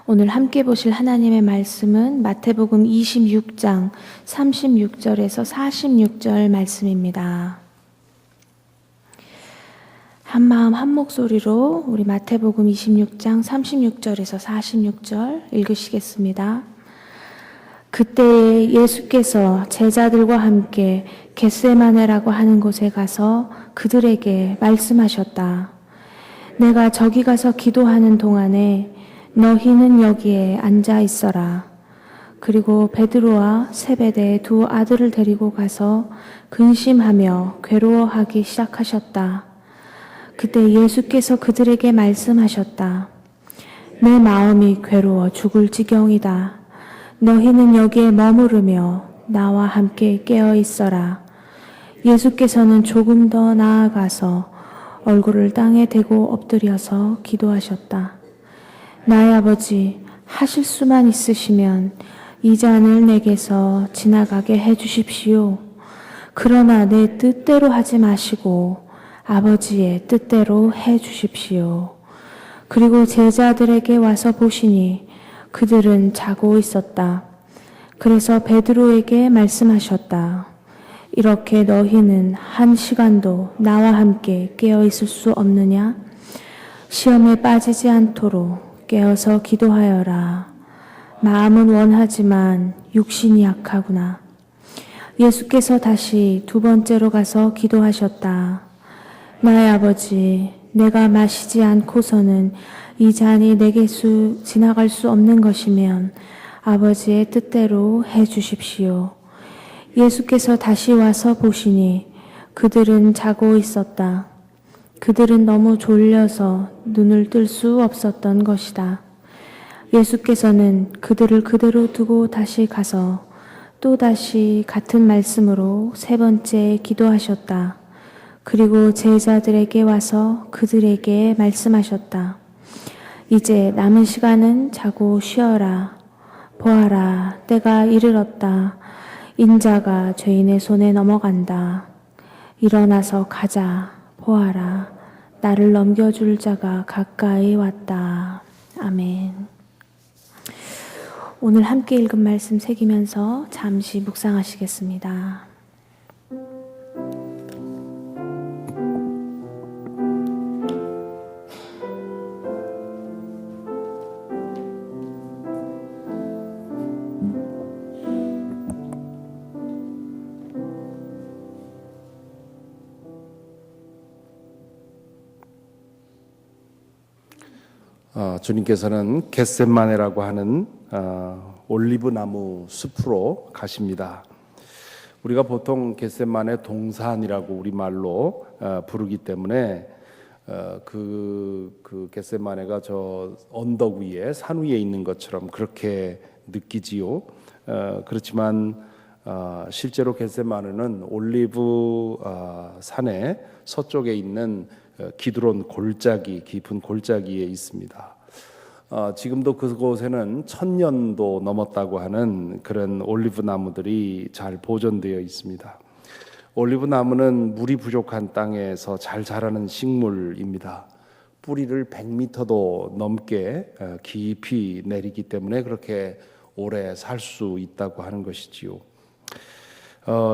오늘 함께 보실 하나님의 말씀은 마태복음 26장 36절에서 46절 말씀입니다. 한마음 한목소리로 우리 마태복음 26장 36절에서 46절 읽으시겠습니다. 그때에 예수께서 제자들과 함께 겟세마네라고 하는 곳에 가서 그들에게 말씀하셨다. 내가 저기 가서 기도하는 동안에 너희는 여기에 앉아 있어라. 그리고 베드로와 세베대의 두 아들을 데리고 가서 근심하며 괴로워하기 시작하셨다. 그때 예수께서 그들에게 말씀하셨다. 내 마음이 괴로워 죽을 지경이다. 너희는 여기에 머무르며 나와 함께 깨어 있어라. 예수께서는 조금 더 나아가서 얼굴을 땅에 대고 엎드려서 기도하셨다. 나의 아버지, 하실 수만 있으시면 이 잔을 내게서 지나가게 해주십시오. 그러나 내 뜻대로 하지 마시고 아버지의 뜻대로 해주십시오. 그리고 제자들에게 와서 보시니 그들은 자고 있었다. 그래서 베드로에게 말씀하셨다. 이렇게 너희는 한 시간도 나와 함께 깨어 있을 수 없느냐? 시험에 빠지지 않도록 깨어서 기도하여라. 마음은 원하지만 육신이 약하구나. 예수께서 다시 두 번째로 가서 기도하셨다. 나의 아버지, 내가 마시지 않고서는 이 잔이 내게서 지나갈 수 없는 것이면 아버지의 뜻대로 해 주십시오. 예수께서 다시 와서 보시니 그들은 자고 있었다. 그들은 너무 졸려서 눈을 뜰 수 없었던 것이다. 예수께서는 그들을 그대로 두고 다시 가서 또다시 같은 말씀으로 세 번째 기도하셨다. 그리고 제자들에게 와서 그들에게 말씀하셨다. 이제 남은 시간은 자고 쉬어라. 보아라, 때가 이르렀다. 인자가 죄인의 손에 넘어간다. 일어나서 가자. 보아라, 나를 넘겨줄 자가 가까이 왔다. 아멘. 오늘 함께 읽은 말씀 새기면서 잠시 묵상하시겠습니다. 주님께서는 겟세마네라고 하는 올리브 나무 숲으로 가십니다. 우리가 보통 겟세마네 동산이라고 우리말로 부르기 때문에 그 겟세마네가 저 언덕 위에 산 위에 있는 것처럼 그렇게 느끼지요. 그렇지만 실제로 겟세마네는 올리브 산의 서쪽에 있는 기드론 골짜기, 깊은 골짜기에 있습니다. 지금도 그곳에는 1000년도 넘었다고 하는 그런 올리브 나무들이 잘 보존되어 있습니다. 올리브 나무는 물이 부족한 땅에서 잘 자라는 식물입니다. 뿌리를 100m도 넘게 깊이 내리기 때문에 그렇게 오래 살 수 있다고 하는 것이지요.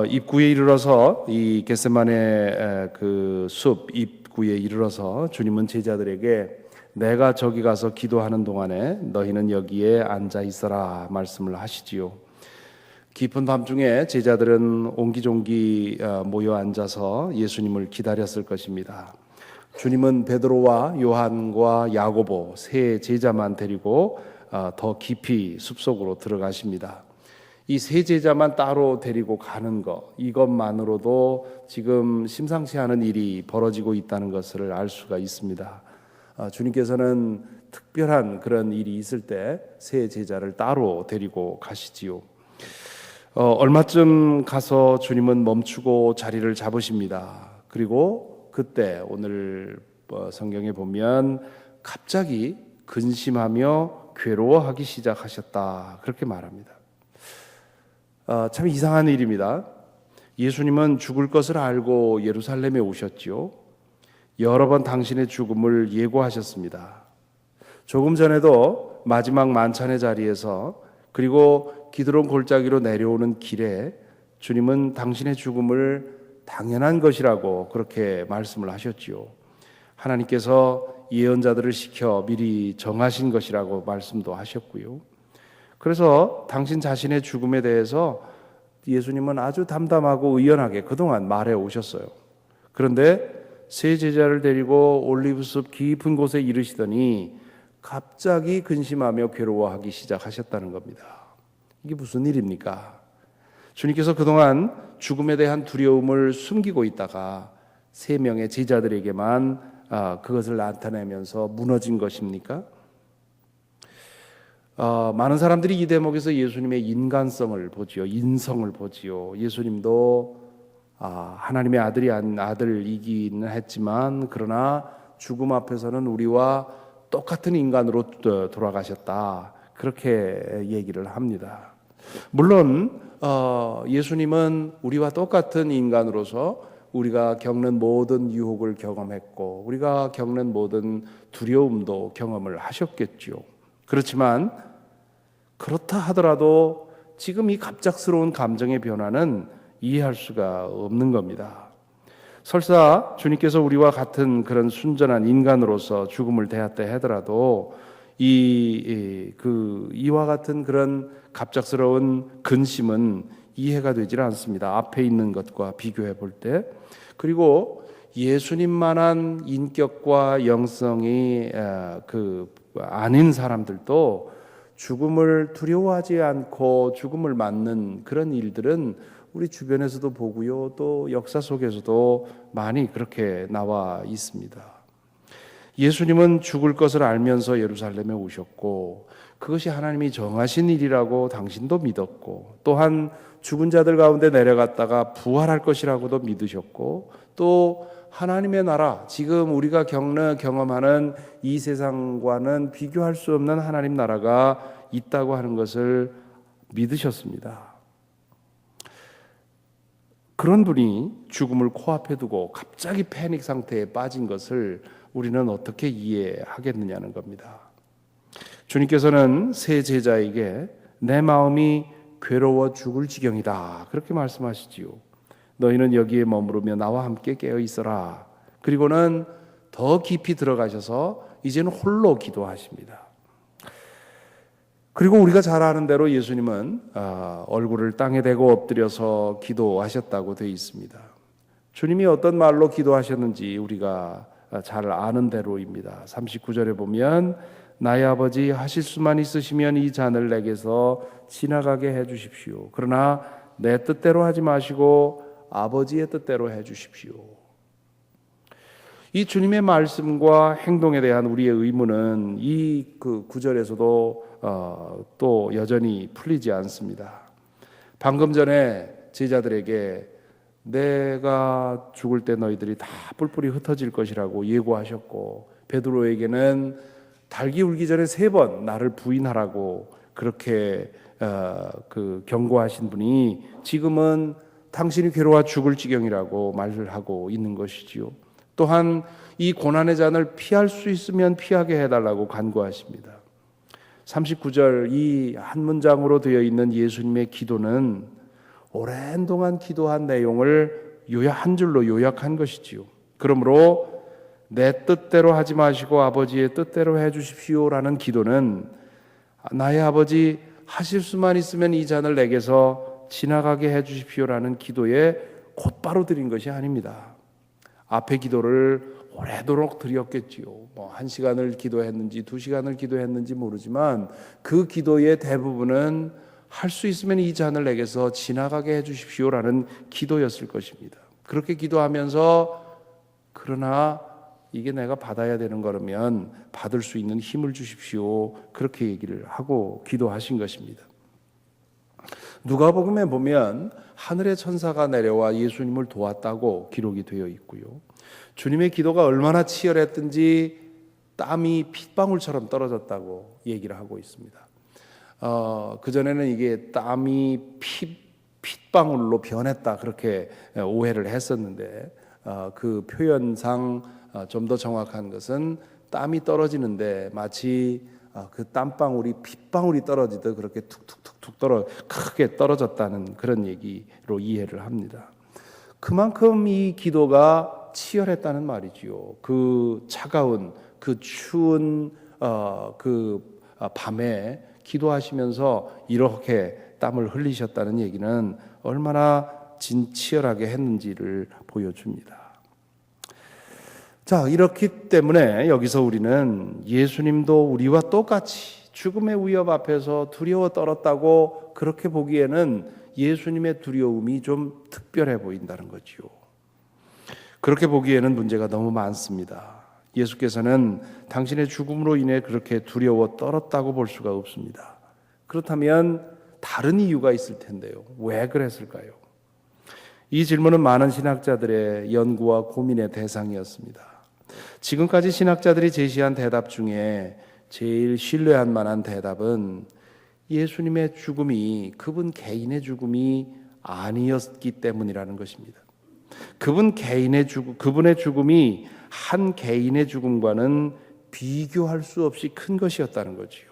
입구에 이르러서 이 겟세마네 그 숲 입구에 이르러서 주님은 제자들에게 내가 저기 가서 기도하는 동안에 너희는 여기에 앉아 있어라 말씀을 하시지요. 깊은 밤중에 제자들은 옹기종기 모여 앉아서 예수님을 기다렸을 것입니다. 주님은 베드로와 요한과 야고보 세 제자만 데리고 더 깊이 숲속으로 들어가십니다. 이 세 제자만 따로 데리고 가는 것, 이것만으로도 지금 심상치 않은 일이 벌어지고 있다는 것을 알 수가 있습니다. 주님께서는 특별한 그런 일이 있을 때 세 제자를 따로 데리고 가시지요. 얼마쯤 가서 주님은 멈추고 자리를 잡으십니다. 그리고 그때 오늘 성경에 보면 갑자기 근심하며 괴로워하기 시작하셨다. 그렇게 말합니다. 참 이상한 일입니다. 예수님은 죽을 것을 알고 예루살렘에 오셨지요. 여러 번 당신의 죽음을 예고하셨습니다. 조금 전에도 마지막 만찬의 자리에서 그리고 기드론 골짜기로 내려오는 길에 주님은 당신의 죽음을 당연한 것이라고 그렇게 말씀을 하셨지요. 하나님께서 예언자들을 시켜 미리 정하신 것이라고 말씀도 하셨고요. 그래서 당신 자신의 죽음에 대해서 예수님은 아주 담담하고 의연하게 그동안 말해 오셨어요. 그런데 세 제자를 데리고 올리브숲 깊은 곳에 이르시더니 갑자기 근심하며 괴로워하기 시작하셨다는 겁니다. 이게 무슨 일입니까? 주님께서 그동안 죽음에 대한 두려움을 숨기고 있다가 세 명의 제자들에게만 그것을 나타내면서 무너진 것입니까? 많은 사람들이 이 대목에서 예수님의 인간성을 보지요. 인성을 보지요. 예수님도 하나님의 아들이기는 했지만 그러나 죽음 앞에서는 우리와 똑같은 인간으로 돌아가셨다. 그렇게 얘기를 합니다. 물론 예수님은 우리와 똑같은 인간으로서 우리가 겪는 모든 유혹을 경험했고 우리가 겪는 모든 두려움도 경험을 하셨겠죠. 그렇지만 그렇다 하더라도 지금 이 갑작스러운 감정의 변화는 이해할 수가 없는 겁니다. 설사 주님께서 우리와 같은 그런 순전한 인간으로서 죽음을 대했다 하더라도 이와 같은 그런 갑작스러운 근심은 이해가 되질 않습니다. 앞에 있는 것과 비교해 볼 때. 그리고 예수님만한 인격과 영성이 아닌 사람들도 죽음을 두려워하지 않고 죽음을 맞는 그런 일들은 우리 주변에서도 보고요. 또 역사 속에서도 많이 그렇게 나와 있습니다. 예수님은 죽을 것을 알면서 예루살렘에 오셨고 그것이 하나님이 정하신 일이라고 당신도 믿었고 또한 죽은 자들 가운데 내려갔다가 부활할 것이라고도 믿으셨고 또 하나님의 나라, 지금 우리가 경험하는 이 세상과는 비교할 수 없는 하나님 나라가 있다고 하는 것을 믿으셨습니다. 그런 분이 죽음을 코앞에 두고 갑자기 패닉 상태에 빠진 것을 우리는 어떻게 이해하겠느냐는 겁니다. 주님께서는 세 제자에게 내 마음이 괴로워 죽을 지경이다. 그렇게 말씀하시지요. 너희는 여기에 머무르며 나와 함께 깨어 있어라. 그리고는 더 깊이 들어가셔서 이제는 홀로 기도하십니다. 그리고 우리가 잘 아는 대로 예수님은 얼굴을 땅에 대고 엎드려서 기도하셨다고 되어 있습니다. 주님이 어떤 말로 기도하셨는지 우리가 잘 아는 대로입니다. 39절에 보면 나의 아버지 하실 수만 있으시면 이 잔을 내게서 지나가게 해 주십시오. 그러나 내 뜻대로 하지 마시고 아버지의 뜻대로 해 주십시오. 이 주님의 말씀과 행동에 대한 우리의 의문은 이 구절에서도 또 여전히 풀리지 않습니다. 방금 전에 제자들에게 내가 죽을 때 너희들이 다 뿔뿔이 흩어질 것이라고 예고하셨고 베드로에게는 닭이 울기 전에 3번 나를 부인하라고 그렇게 경고하신 분이 지금은 당신이 괴로워 죽을 지경이라고 말을 하고 있는 것이지요. 또한 이 고난의 잔을 피할 수 있으면 피하게 해달라고 간구하십니다. 39절 이 한 문장으로 되어 있는 예수님의 기도는 오랜 동안 기도한 내용을 한 줄로 요약한 것이지요. 그러므로 내 뜻대로 하지 마시고 아버지의 뜻대로 해 주십시오라는 기도는 나의 아버지 하실 수만 있으면 이 잔을 내게서 지나가게 해 주십시오라는 기도에 곧바로 드린 것이 아닙니다. 앞의 기도를 오래도록 드렸겠지요. 1시간을 기도했는지 2시간을 기도했는지 모르지만 그 기도의 대부분은 할 수 있으면 이 잔을 내게서 지나가게 해 주십시오라는 기도였을 것입니다. 그렇게 기도하면서 그러나 이게 내가 받아야 되는 거라면 받을 수 있는 힘을 주십시오. 그렇게 얘기를 하고 기도하신 것입니다. 누가복음에 보면 하늘의 천사가 내려와 예수님을 도왔다고 기록이 되어 있고요. 주님의 기도가 얼마나 치열했든지 땀이 핏방울처럼 떨어졌다고 얘기를 하고 있습니다. 그전에는 이게 땀이 핏방울로 변했다 그렇게 오해를 했었는데 그 표현상 좀 더 정확한 것은 땀이 떨어지는데 마치 그 땀방울이 빗방울이 떨어지듯 그렇게 툭툭툭툭 크게 떨어졌다는 그런 얘기로 이해를 합니다. 그만큼 이 기도가 치열했다는 말이지요. 그 차가운 그 추운 밤에 기도하시면서 이렇게 땀을 흘리셨다는 얘기는 얼마나 치열하게 했는지를 보여줍니다. 자, 이렇기 때문에 여기서 우리는 예수님도 우리와 똑같이 죽음의 위협 앞에서 두려워 떨었다고 그렇게 보기에는 예수님의 두려움이 좀 특별해 보인다는 거지요. 그렇게 보기에는 문제가 너무 많습니다. 예수께서는 당신의 죽음으로 인해 그렇게 두려워 떨었다고 볼 수가 없습니다. 그렇다면 다른 이유가 있을 텐데요. 왜 그랬을까요? 이 질문은 많은 신학자들의 연구와 고민의 대상이었습니다. 지금까지 신학자들이 제시한 대답 중에 제일 신뢰할 만한 대답은 예수님의 죽음이 그분 개인의 죽음이 아니었기 때문이라는 것입니다. 그분의 죽음이 한 개인의 죽음과는 비교할 수 없이 큰 것이었다는 거지요.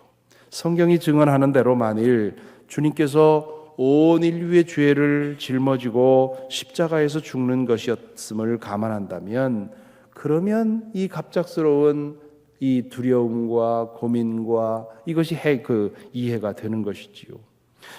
성경이 증언하는 대로 만일 주님께서 온 인류의 죄를 짊어지고 십자가에서 죽는 것이었음을 감안한다면, 그러면 이 갑작스러운 이 두려움과 고민과 이것이 이해가 되는 것이지요.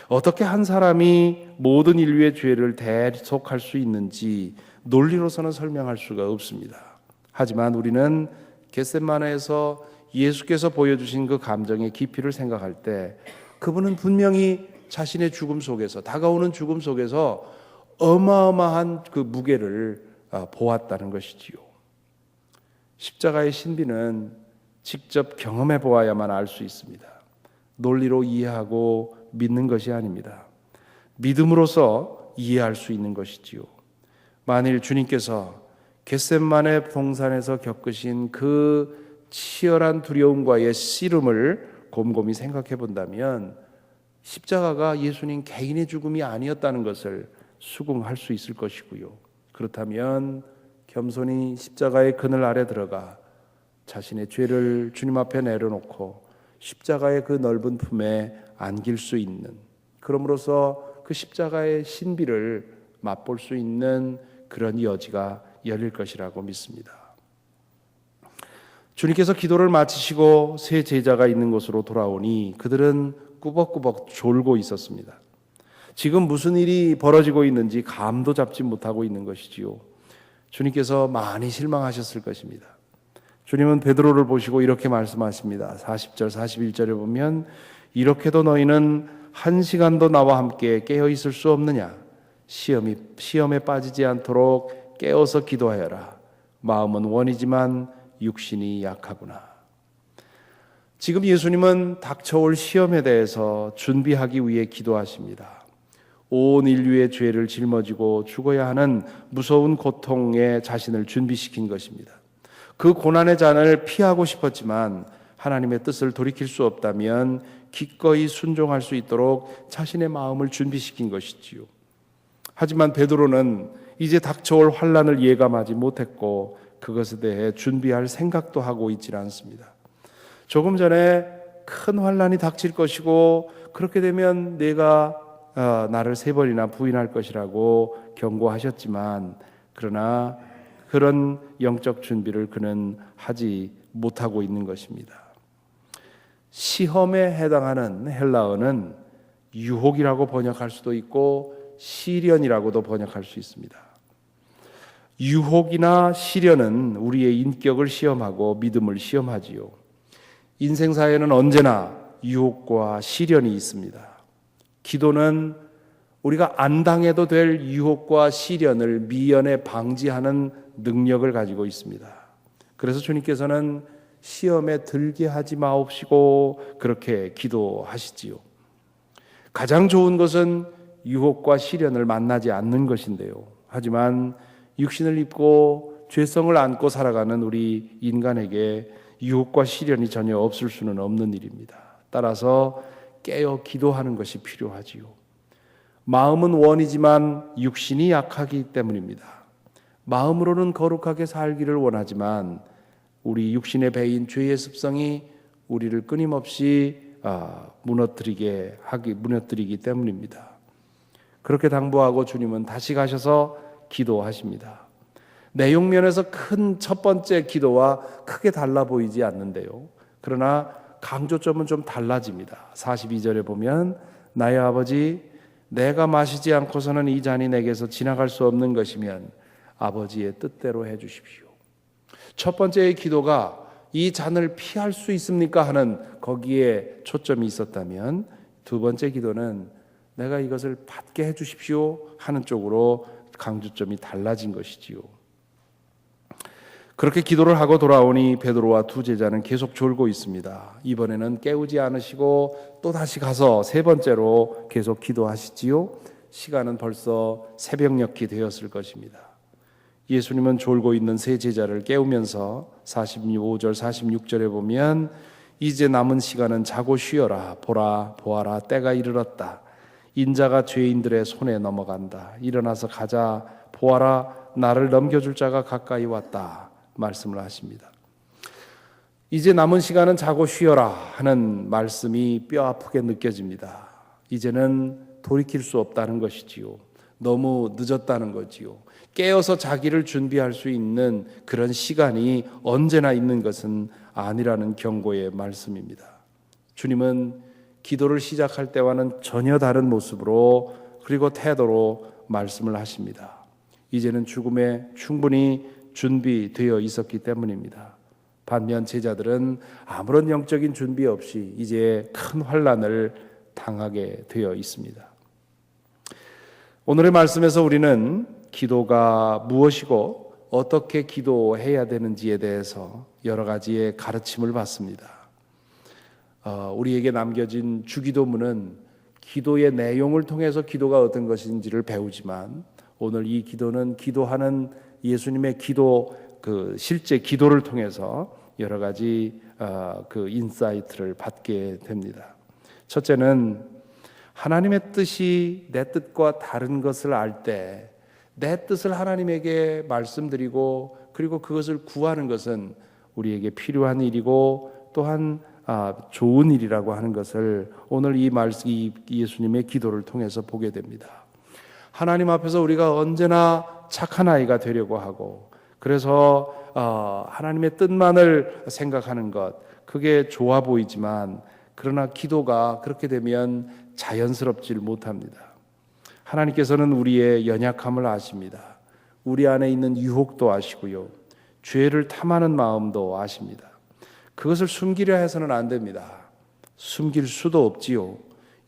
어떻게 한 사람이 모든 인류의 죄를 대속할 수 있는지 논리로서는 설명할 수가 없습니다. 하지만 우리는 겟세마네에서 예수께서 보여주신 그 감정의 깊이를 생각할 때 그분은 분명히 자신의 죽음 속에서, 다가오는 죽음 속에서 어마어마한 그 무게를 보았다는 것이지요. 십자가의 신비는 직접 경험해 보아야만 알 수 있습니다. 논리로 이해하고 믿는 것이 아닙니다. 믿음으로써 이해할 수 있는 것이지요. 만일 주님께서 겟세마네 동산에서 겪으신 그 치열한 두려움과의 씨름을 곰곰이 생각해 본다면 십자가가 예수님 개인의 죽음이 아니었다는 것을 수긍할 수 있을 것이고요. 그렇다면 겸손히 십자가의 그늘 아래 들어가 자신의 죄를 주님 앞에 내려놓고 십자가의 그 넓은 품에 안길 수 있는, 그럼으로써 그 십자가의 신비를 맛볼 수 있는 그런 여지가 열릴 것이라고 믿습니다. 주님께서 기도를 마치시고 세 제자가 있는 곳으로 돌아오니 그들은 꾸벅꾸벅 졸고 있었습니다. 지금 무슨 일이 벌어지고 있는지 감도 잡지 못하고 있는 것이지요. 주님께서 많이 실망하셨을 것입니다. 주님은 베드로를 보시고 이렇게 말씀하십니다. 40절 41절에 보면 이렇게도 너희는 1시간도 나와 함께 깨어 있을 수 없느냐? 시험에 빠지지 않도록 깨어서 기도하여라. 마음은 원이지만 육신이 약하구나. 지금 예수님은 닥쳐올 시험에 대해서 준비하기 위해 기도하십니다. 온 인류의 죄를 짊어지고 죽어야 하는 무서운 고통에 자신을 준비시킨 것입니다. 그 고난의 잔을 피하고 싶었지만 하나님의 뜻을 돌이킬 수 없다면 기꺼이 순종할 수 있도록 자신의 마음을 준비시킨 것이지요. 하지만 베드로는 이제 닥쳐올 환난을 예감하지 못했고 그것에 대해 준비할 생각도 하고 있지 않습니다. 조금 전에 큰 환난이 닥칠 것이고 그렇게 되면 내가 나를 3번이나 부인할 것이라고 경고하셨지만, 그러나 그런 영적 준비를 그는 하지 못하고 있는 것입니다. 시험에 해당하는 헬라어는 유혹이라고 번역할 수도 있고 시련이라고도 번역할 수 있습니다. 유혹이나 시련은 우리의 인격을 시험하고 믿음을 시험하지요. 인생사에는 언제나 유혹과 시련이 있습니다. 기도는 우리가 안 당해도 될 유혹과 시련을 미연에 방지하는 능력을 가지고 있습니다. 그래서 주님께서는 시험에 들게 하지 마옵시고 그렇게 기도하시지요. 가장 좋은 것은 유혹과 시련을 만나지 않는 것인데요. 하지만 육신을 입고 죄성을 안고 살아가는 우리 인간에게 유혹과 시련이 전혀 없을 수는 없는 일입니다. 따라서 깨어 기도하는 것이 필요하지요. 마음은 원이지만 육신이 약하기 때문입니다. 마음으로는 거룩하게 살기를 원하지만 우리 육신의 배인 죄의 습성이 우리를 끊임없이 무너뜨리기 때문입니다. 그렇게 당부하고 주님은 다시 가셔서 기도하십니다. 내용 면에서 큰 첫 번째 기도와 크게 달라 보이지 않는데요. 그러나 강조점은 좀 달라집니다. 42절에 보면 나의 아버지, 내가 마시지 않고서는 이 잔이 내게서 지나갈 수 없는 것이면 아버지의 뜻대로 해 주십시오. 첫 번째의 기도가 이 잔을 피할 수 있습니까? 하는 거기에 초점이 있었다면 두 번째 기도는 내가 이것을 받게 해 주십시오 하는 쪽으로 강조점이 달라진 것이지요. 그렇게 기도를 하고 돌아오니 베드로와 두 제자는 계속 졸고 있습니다. 이번에는 깨우지 않으시고 또 다시 가서 세 번째로 계속 기도하시지요. 시간은 벌써 새벽녘이 되었을 것입니다. 예수님은 졸고 있는 세 제자를 깨우면서 45절 46절에 보면 이제 남은 시간은 자고 쉬어라. 보아라 때가 이르렀다. 인자가 죄인들의 손에 넘어간다. 일어나서 가자. 보아라 나를 넘겨줄 자가 가까이 왔다. 말씀을 하십니다. 이제 남은 시간은 자고 쉬어라 하는 말씀이 뼈 아프게 느껴집니다. 이제는 돌이킬 수 없다는 것이지요. 너무 늦었다는 거지요. 깨어서 자기를 준비할 수 있는 그런 시간이 언제나 있는 것은 아니라는 경고의 말씀입니다. 주님은 기도를 시작할 때와는 전혀 다른 모습으로 그리고 태도로 말씀을 하십니다. 이제는 죽음에 충분히 준비되어 있었기 때문입니다. 반면 제자들은 아무런 영적인 준비 없이 이제 큰 환난을 당하게 되어 있습니다. 오늘의 말씀에서 우리는 기도가 무엇이고 어떻게 기도해야 되는지에 대해서 여러 가지의 가르침을 받습니다. 우리에게 남겨진 주기도문은 기도의 내용을 통해서 기도가 어떤 것인지를 배우지만 오늘 이 기도는 기도하는 예수님의 기도 실제 기도를 통해서 여러 가지 인사이트를 받게 됩니다. 첫째는 하나님의 뜻이 내 뜻과 다른 것을 알 때 내 뜻을 하나님에게 말씀드리고 그리고 그것을 구하는 것은 우리에게 필요한 일이고 또한 좋은 일이라고 하는 것을 오늘 이 예수님의 기도를 통해서 보게 됩니다. 하나님 앞에서 우리가 언제나 착한 아이가 되려고 하고 그래서 하나님의 뜻만을 생각하는 것 그게 좋아 보이지만 그러나 기도가 그렇게 되면 자연스럽질 못합니다. 하나님께서는 우리의 연약함을 아십니다. 우리 안에 있는 유혹도 아시고요. 죄를 탐하는 마음도 아십니다. 그것을 숨기려 해서는 안 됩니다. 숨길 수도 없지요.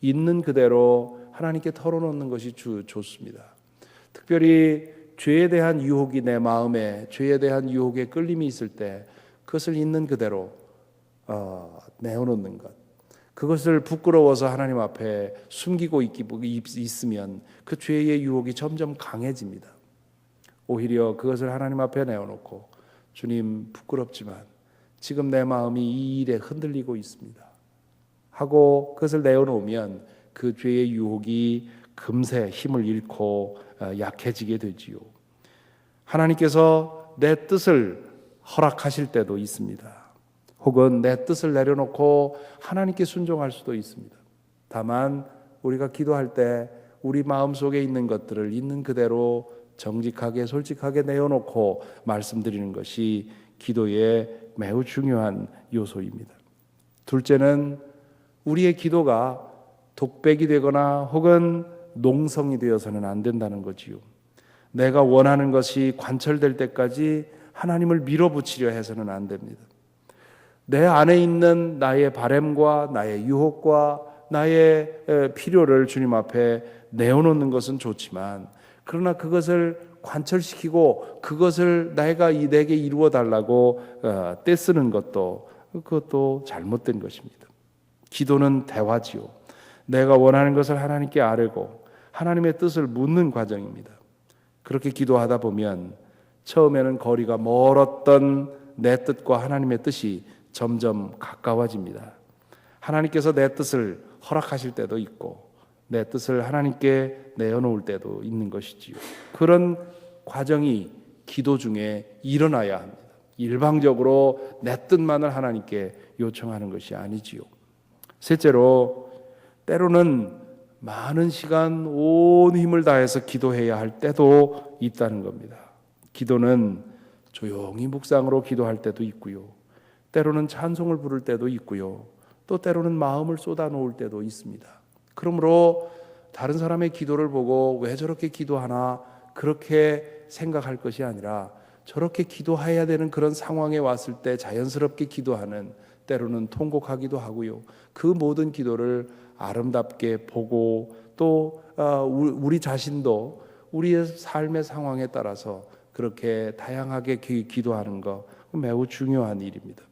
있는 그대로 하나님께 털어놓는 것이 좋습니다. 특별히 죄에 대한 유혹이 내 마음에 죄에 대한 유혹에 끌림이 있을 때 그것을 있는 그대로 내어놓는 것 그것을 부끄러워서 하나님 앞에 숨기고 있으면 그 죄의 유혹이 점점 강해집니다. 오히려 그것을 하나님 앞에 내어놓고 주님 부끄럽지만 지금 내 마음이 이 일에 흔들리고 있습니다 하고 그것을 내어놓으면 그 죄의 유혹이 금세 힘을 잃고 약해지게 되지요. 하나님께서 내 뜻을 허락하실 때도 있습니다. 혹은 내 뜻을 내려놓고 하나님께 순종할 수도 있습니다. 다만 우리가 기도할 때 우리 마음속에 있는 것들을 있는 그대로 정직하게 솔직하게 내어놓고 말씀드리는 것이 기도의 매우 중요한 요소입니다. 둘째는 우리의 기도가 독백이 되거나 혹은 농성이 되어서는 안 된다는 거지요. 내가 원하는 것이 관철될 때까지 하나님을 밀어붙이려 해서는 안 됩니다. 내 안에 있는 나의 바램과 나의 유혹과 나의 필요를 주님 앞에 내어놓는 것은 좋지만 그러나 그것을 관철시키고 그것을 내게 이루어 달라고 떼쓰는 그것도 잘못된 것입니다. 기도는 대화지요. 내가 원하는 것을 하나님께 아뢰고 하나님의 뜻을 묻는 과정입니다. 그렇게 기도하다 보면 처음에는 거리가 멀었던 내 뜻과 하나님의 뜻이 점점 가까워집니다. 하나님께서 내 뜻을 허락하실 때도 있고 내 뜻을 하나님께 내어놓을 때도 있는 것이지요. 그런 과정이 기도 중에 일어나야 합니다. 일방적으로 내 뜻만을 하나님께 요청하는 것이 아니지요. 셋째로, 때로는 많은 시간 온 힘을 다해서 기도해야 할 때도 있다는 겁니다. 기도는 조용히 묵상으로 기도할 때도 있고요, 때로는 찬송을 부를 때도 있고요, 또 때로는 마음을 쏟아놓을 때도 있습니다. 그러므로 다른 사람의 기도를 보고 왜 저렇게 기도하나 그렇게 생각할 것이 아니라, 저렇게 기도해야 되는 그런 상황에 왔을 때 자연스럽게 기도하는, 때로는 통곡하기도 하고요, 그 모든 기도를 아름답게 보고 또 우리 자신도 우리의 삶의 상황에 따라서 그렇게 다양하게 기도하는 것, 매우 중요한 일입니다.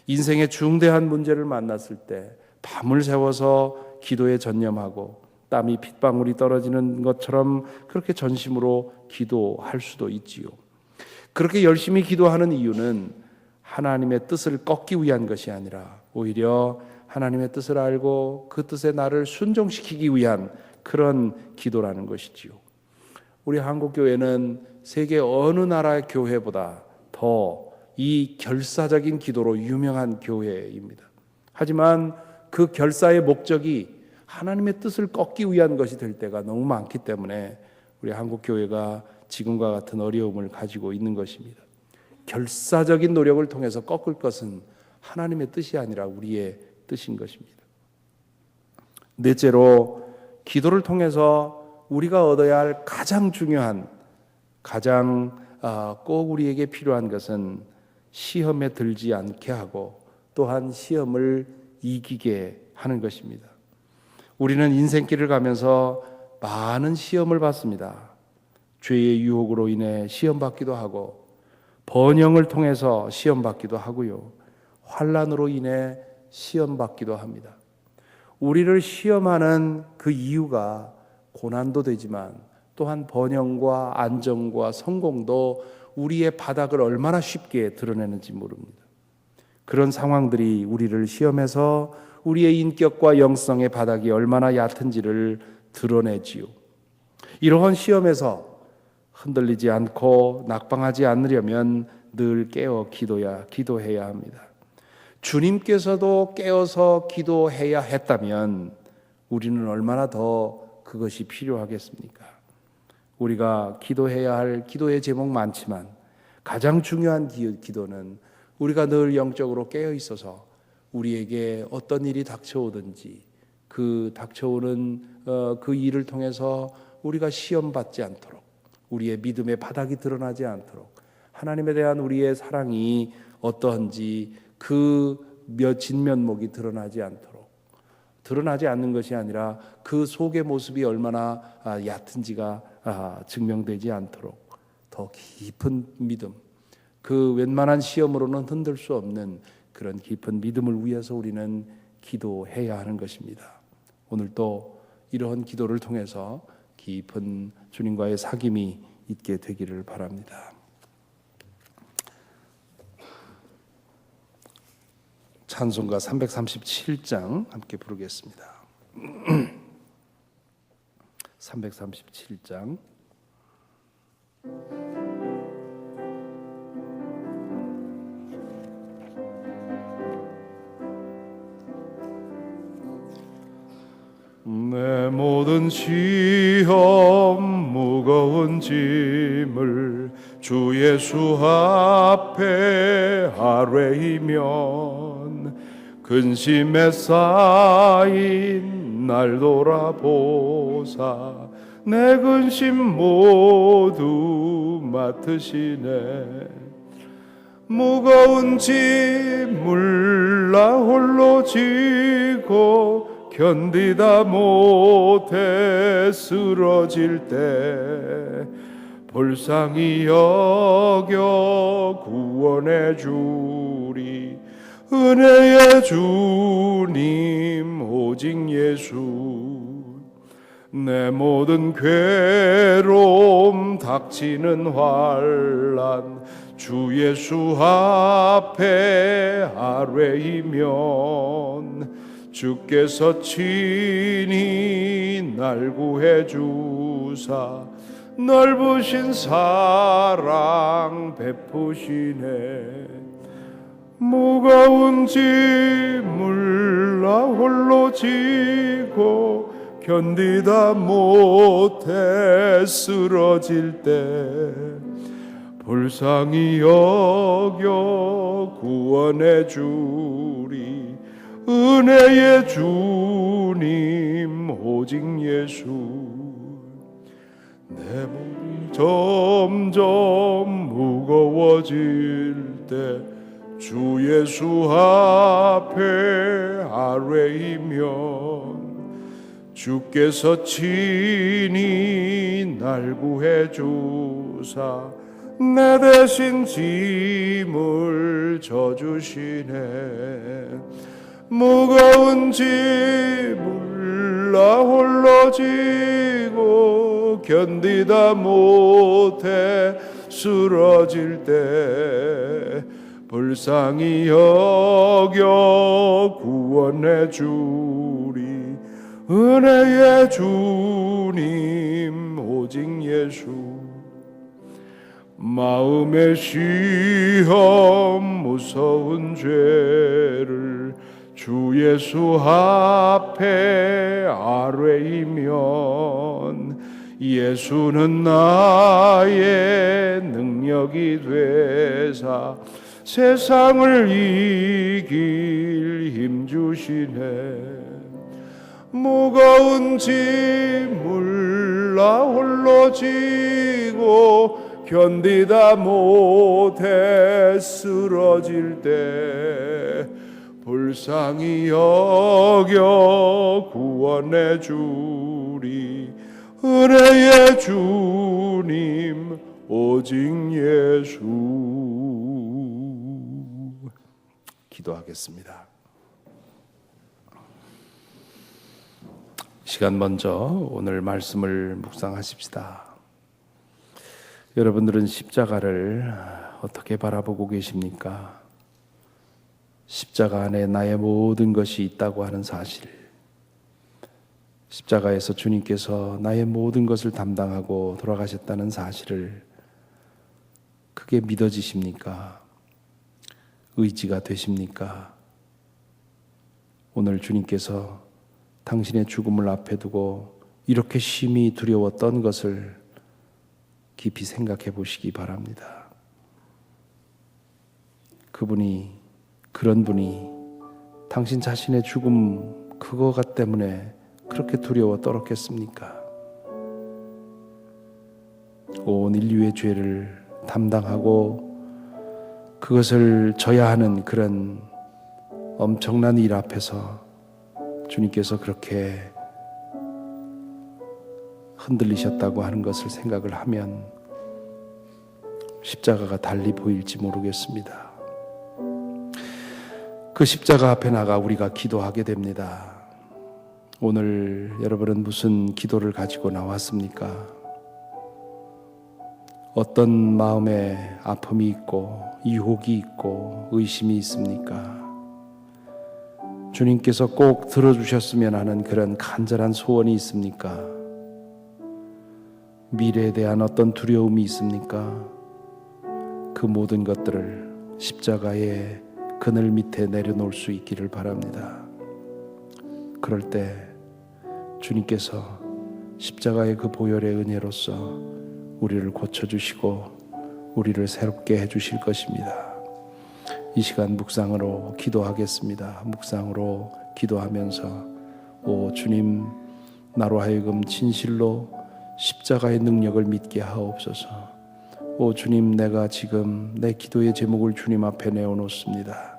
인생의 중대한 문제를 만났을 때 밤을 새워서 기도에 전념하고 땀이 핏방울이 떨어지는 것처럼 그렇게 전심으로 기도할 수도 있지요. 그렇게 열심히 기도하는 이유는 하나님의 뜻을 꺾기 위한 것이 아니라 오히려 하나님의 뜻을 알고 그 뜻에 나를 순종시키기 위한 그런 기도라는 것이지요. 우리 한국교회는 세계 어느 나라의 교회보다 더 이 결사적인 기도로 유명한 교회입니다. 하지만 그 결사의 목적이 하나님의 뜻을 꺾기 위한 것이 될 때가 너무 많기 때문에 우리 한국교회가 지금과 같은 어려움을 가지고 있는 것입니다. 결사적인 노력을 통해서 꺾을 것은 하나님의 뜻이 아니라 우리의 뜻인 것입니다. 넷째로, 기도를 통해서 우리가 얻어야 할 가장 중요한, 가장 꼭 우리에게 필요한 것은 시험에 들지 않게 하고 또한 시험을 이기게 하는 것입니다. 우리는 인생길을 가면서 많은 시험을 받습니다. 죄의 유혹으로 인해 시험받기도 하고, 번영을 통해서 시험받기도 하고요, 환난으로 인해 시험받기도 합니다. 우리를 시험하는 그 이유가 고난도 되지만 또한 번영과 안정과 성공도 우리의 바닥을 얼마나 쉽게 드러내는지 모릅니다. 그런 상황들이 우리를 시험해서 우리의 인격과 영성의 바닥이 얼마나 얕은지를 드러내지요. 이러한 시험에서 흔들리지 않고 낙방하지 않으려면 늘 깨어 기도해야 합니다. 주님께서도 깨어서 기도해야 했다면 우리는 얼마나 더 그것이 필요하겠습니까? 우리가 기도해야 할 기도의 제목 많지만 가장 중요한 기도는 우리가 늘 영적으로 깨어 있어서 우리에게 어떤 일이 닥쳐오든지 그 닥쳐오는 그 일을 통해서 우리가 시험받지 않도록, 우리의 믿음의 바닥이 드러나지 않도록, 하나님에 대한 우리의 사랑이 어떠한지 그 진면목이 드러나지 않도록, 드러나지 않는 것이 아니라 그 속의 모습이 얼마나 얕은지가 증명되지 않도록 더 깊은 믿음, 그 웬만한 시험으로는 흔들 수 없는 그런 깊은 믿음을 위해서 우리는 기도해야 하는 것입니다. 오늘도 이러한 기도를 통해서 깊은 주님과의 사귐이 있게 되기를 바랍니다. 찬송가 337장 함께 부르겠습니다. 337장. 내 모든 시험 무거운 짐을 주 예수 앞에 아뢰이면 근심에 쌓인 날 돌아보사 내 근심 모두 맡으시네. 무거운 짐을 나 홀로 지고 견디다 못해 쓰러질 때 불쌍히 여겨 구원해 주리. 은혜의 주님 오직 예수. 내 모든 괴로움 닥치는 환난 주 예수 앞에 아뢰이면 주께서 친히 날 구해 주사 넓으신 사랑 베푸시네. 무거운 짐을 나 홀로 지고 견디다 못해 쓰러질 때 불쌍히 여겨 구원해 주리. 은혜의 주님 오직 예수. 내 몸이 점점 무거워질 때 주 예수 앞에 아뢰이면 주께서 친히 날 구해 주사 내 대신 짐을 져주시네. 무거운 짐을 나 홀로 지고 견디다 못해 쓰러질 때 불쌍히 여겨 구원해 주리. 은혜의 주님 오직 예수. 마음의 시험 무서운 죄를 주 예수 앞에 아뢰이면 예수는 나의 능력이 되사 세상을 이길 힘 주시네. 무거운 짐을 나 홀로 지고 견디다 못해 쓰러질 때 불쌍히 여겨 구원해 주리. 은혜의 주님 오직 예수. 기도하겠습니다. 시간 먼저 오늘 말씀을 묵상하십시다. 여러분들은 십자가를 어떻게 바라보고 계십니까? 십자가 안에 나의 모든 것이 있다고 하는 사실, 십자가에서 주님께서 나의 모든 것을 담당하고 돌아가셨다는 사실을 그게 믿어지십니까? 의지가 되십니까? 오늘 주님께서 당신의 죽음을 앞에 두고 이렇게 심히 두려웠던 것을 깊이 생각해 보시기 바랍니다. 그런 분이 당신 자신의 죽음 그거 때문에 그렇게 두려워 떨었겠습니까? 온 인류의 죄를 담당하고 그것을 져야 하는 그런 엄청난 일 앞에서 주님께서 그렇게 흔들리셨다고 하는 것을 생각을 하면 십자가가 달리 보일지 모르겠습니다. 그 십자가 앞에 나가 우리가 기도하게 됩니다. 오늘 여러분은 무슨 기도를 가지고 나왔습니까? 어떤 마음에 아픔이 있고 유혹이 있고 의심이 있습니까? 주님께서 꼭 들어주셨으면 하는 그런 간절한 소원이 있습니까? 미래에 대한 어떤 두려움이 있습니까? 그 모든 것들을 십자가의 그늘 밑에 내려놓을 수 있기를 바랍니다. 그럴 때 주님께서 십자가의 그 보혈의 은혜로서 우리를 고쳐주시고 우리를 새롭게 해주실 것입니다. 이 시간 묵상으로 기도하겠습니다. 묵상으로 기도하면서 오 주님, 나로 하여금 진실로 십자가의 능력을 믿게 하옵소서. 오 주님, 내가 지금 내 기도의 제목을 주님 앞에 내어놓습니다.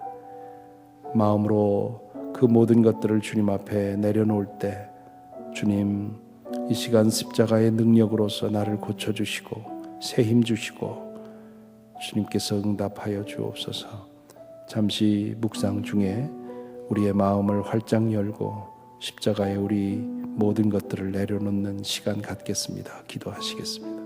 마음으로 그 모든 것들을 주님 앞에 내려놓을 때 주님, 이 시간 십자가의 능력으로서 나를 고쳐주시고 새 힘 주시고 주님께서 응답하여 주옵소서. 잠시 묵상 중에 우리의 마음을 활짝 열고 십자가에 우리 모든 것들을 내려놓는 시간 갖겠습니다. 기도하시겠습니다.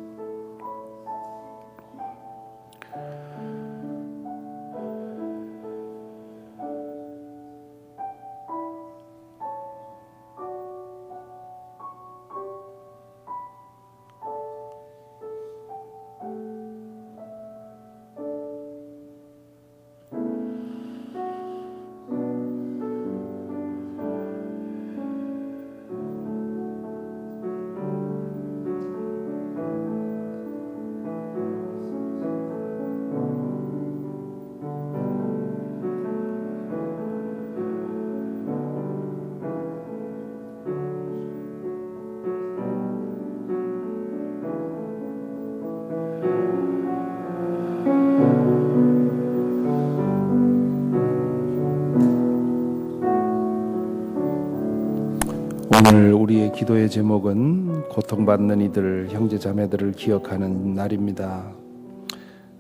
오늘 우리의 기도의 제목은 고통받는 이들, 형제 자매들을 기억하는 날입니다.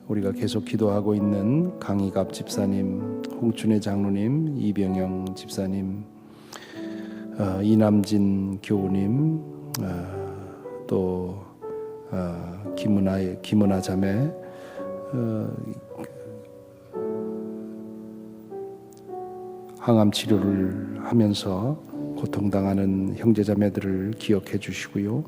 우리가 계속 기도하고 있는 강희갑 집사님, 홍춘혜 장로님, 이병영 집사님, 이남진 교우님, 또 김은아 자매, 항암 치료를 하면서 고통당하는 형제자매들을 기억해 주시고요.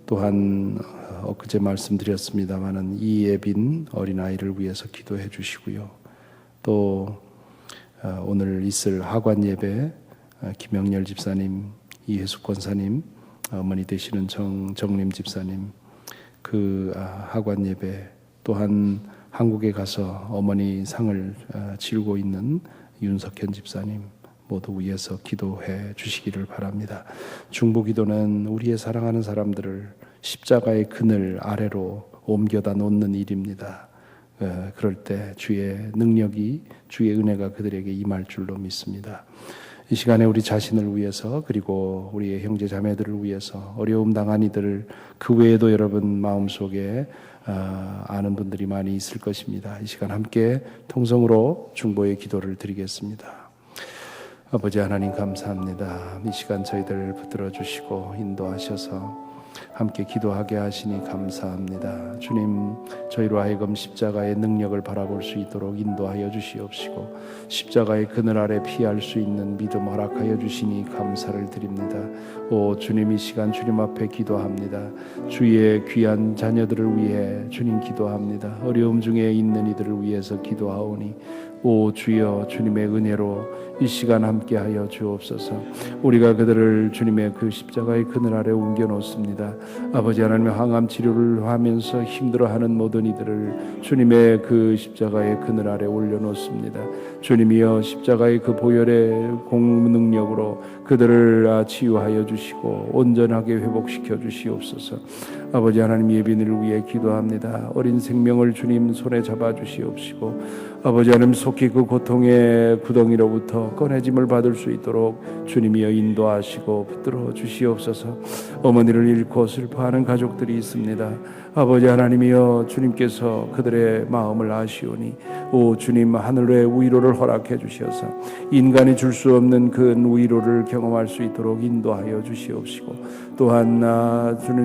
또한 엊그제 말씀드렸습니다마는 이예빈 어린아이를 위해서 기도해 주시고요. 또 오늘 있을 하관 예배 김영렬 집사님, 이혜숙 권사님, 어머니 되시는 정림 집사님 그 하관 예배, 또한 한국에 가서 어머니 상을 치르고 있는 윤석현 집사님 모두 위해서 기도해 주시기를 바랍니다. 중보기도는 우리의 사랑하는 사람들을 십자가의 그늘 아래로 옮겨다 놓는 일입니다. 그럴 때 주의 능력이, 주의 은혜가 그들에게 임할 줄로 믿습니다. 이 시간에 우리 자신을 위해서, 그리고 우리의 형제 자매들을 위해서, 어려움 당한 이들을, 그 외에도 여러분 마음속에 아는 분들이 많이 있을 것입니다. 이 시간 함께 통성으로 중보의 기도를 드리겠습니다. 아버지 하나님 감사합니다. 이 시간 저희들 붙들어 주시고 인도하셔서 함께 기도하게 하시니 감사합니다. 주님, 저희로 하여금 십자가의 능력을 바라볼 수 있도록 인도하여 주시옵시고 십자가의 그늘 아래 피할 수 있는 믿음 허락하여 주시니 감사를 드립니다. 오 주님, 이 시간 주님 앞에 기도합니다. 주의 귀한 자녀들을 위해 주님 기도합니다. 어려움 중에 있는 이들을 위해서 기도하오니 오 주여, 주님의 은혜로 이 시간 함께하여 주옵소서. 우리가 그들을 주님의 그 십자가의 그늘 아래 옮겨 놓습니다. 아버지 하나님, 항암 치료를 하면서 힘들어하는 모든 이들을 주님의 그 십자가의 그늘 아래 올려놓습니다. 주님이여, 십자가의 그 보혈의 공능력으로 그들을 치유하여 주시고 온전하게 회복시켜 주시옵소서. 아버지 하나님, 예빈이를 위해 기도합니다. 어린 생명을 주님 손에 잡아 주시옵시고 아버지 하나님, 속히 그 고통의 구덩이로부터 꺼내짐을 받을 수 있도록 주님이여 인도하시고 붙들어 주시옵소서. 어머니를 잃고 슬퍼하는 가족들이 있습니다. 아버지 하나님이여, 주님께서 그들의 마음을 아시오니 오 주님, 하늘의 위로를 허락해 주셔서 인간이 줄 수 없는 그 위로를 경험할 수 있도록 인도하여 주시옵시고, 또한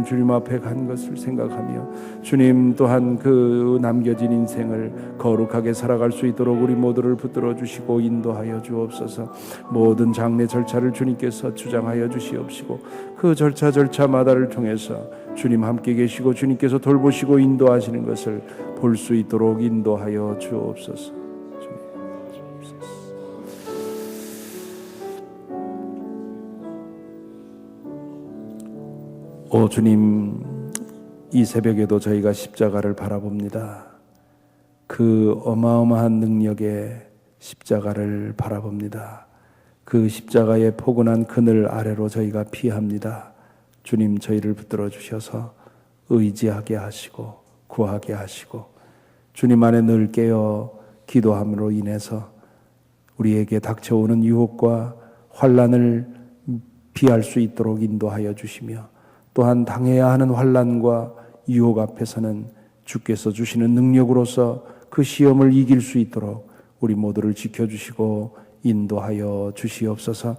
주님 앞에 간 것을 생각하며 주님 또한 그 남겨진 인생을 거룩하게 살아갈 수 있도록 우리 모두를 붙들어 주시고 인도하여 주옵소서. 모든 장례 절차를 주님께서 주장하여 주시옵시고 그 절차마다를 통해서 주님 함께 계시고 주님께서 돌보시고 인도하시는 것을 볼 수 있도록 인도하여 주옵소서. 오 주님, 이 새벽에도 저희가 십자가를 바라봅니다. 그 어마어마한 능력의 십자가를 바라봅니다. 그 십자가의 포근한 그늘 아래로 저희가 피합니다. 주님, 저희를 붙들어 주셔서 의지하게 하시고 구하게 하시고 주님 안에 늘 깨어 기도함으로 인해서 우리에게 닥쳐오는 유혹과 환난을 피할 수 있도록 인도하여 주시며, 또한 당해야 하는 환난과 유혹 앞에서는 주께서 주시는 능력으로서 그 시험을 이길 수 있도록 우리 모두를 지켜주시고 인도하여 주시옵소서.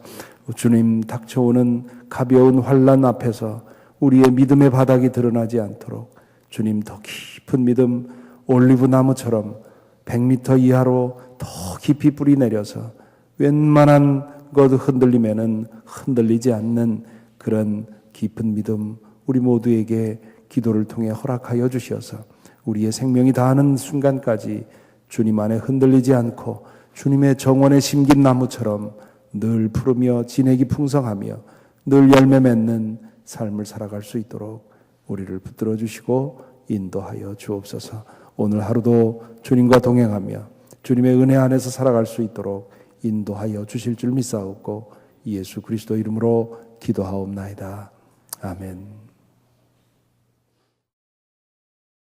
주님, 닥쳐오는 가벼운 환난 앞에서 우리의 믿음의 바닥이 드러나지 않도록 주님, 더 깊은 믿음, 올리브 나무처럼 100m 이하로 더 깊이 뿌리 내려서 웬만한 것 흔들리면은 흔들리지 않는 그런 깊은 믿음 우리 모두에게 기도를 통해 허락하여 주셔서 우리의 생명이 다하는 순간까지 주님 안에 흔들리지 않고 주님의 정원에 심긴 나무처럼 늘 푸르며 진액이 풍성하며 늘 열매 맺는 삶을 살아갈 수 있도록 우리를 붙들어 주시고 인도하여 주옵소서. 오늘 하루도 주님과 동행하며 주님의 은혜 안에서 살아갈 수 있도록 인도하여 주실 줄 믿사옵고 예수 그리스도 이름으로 기도하옵나이다. 아멘.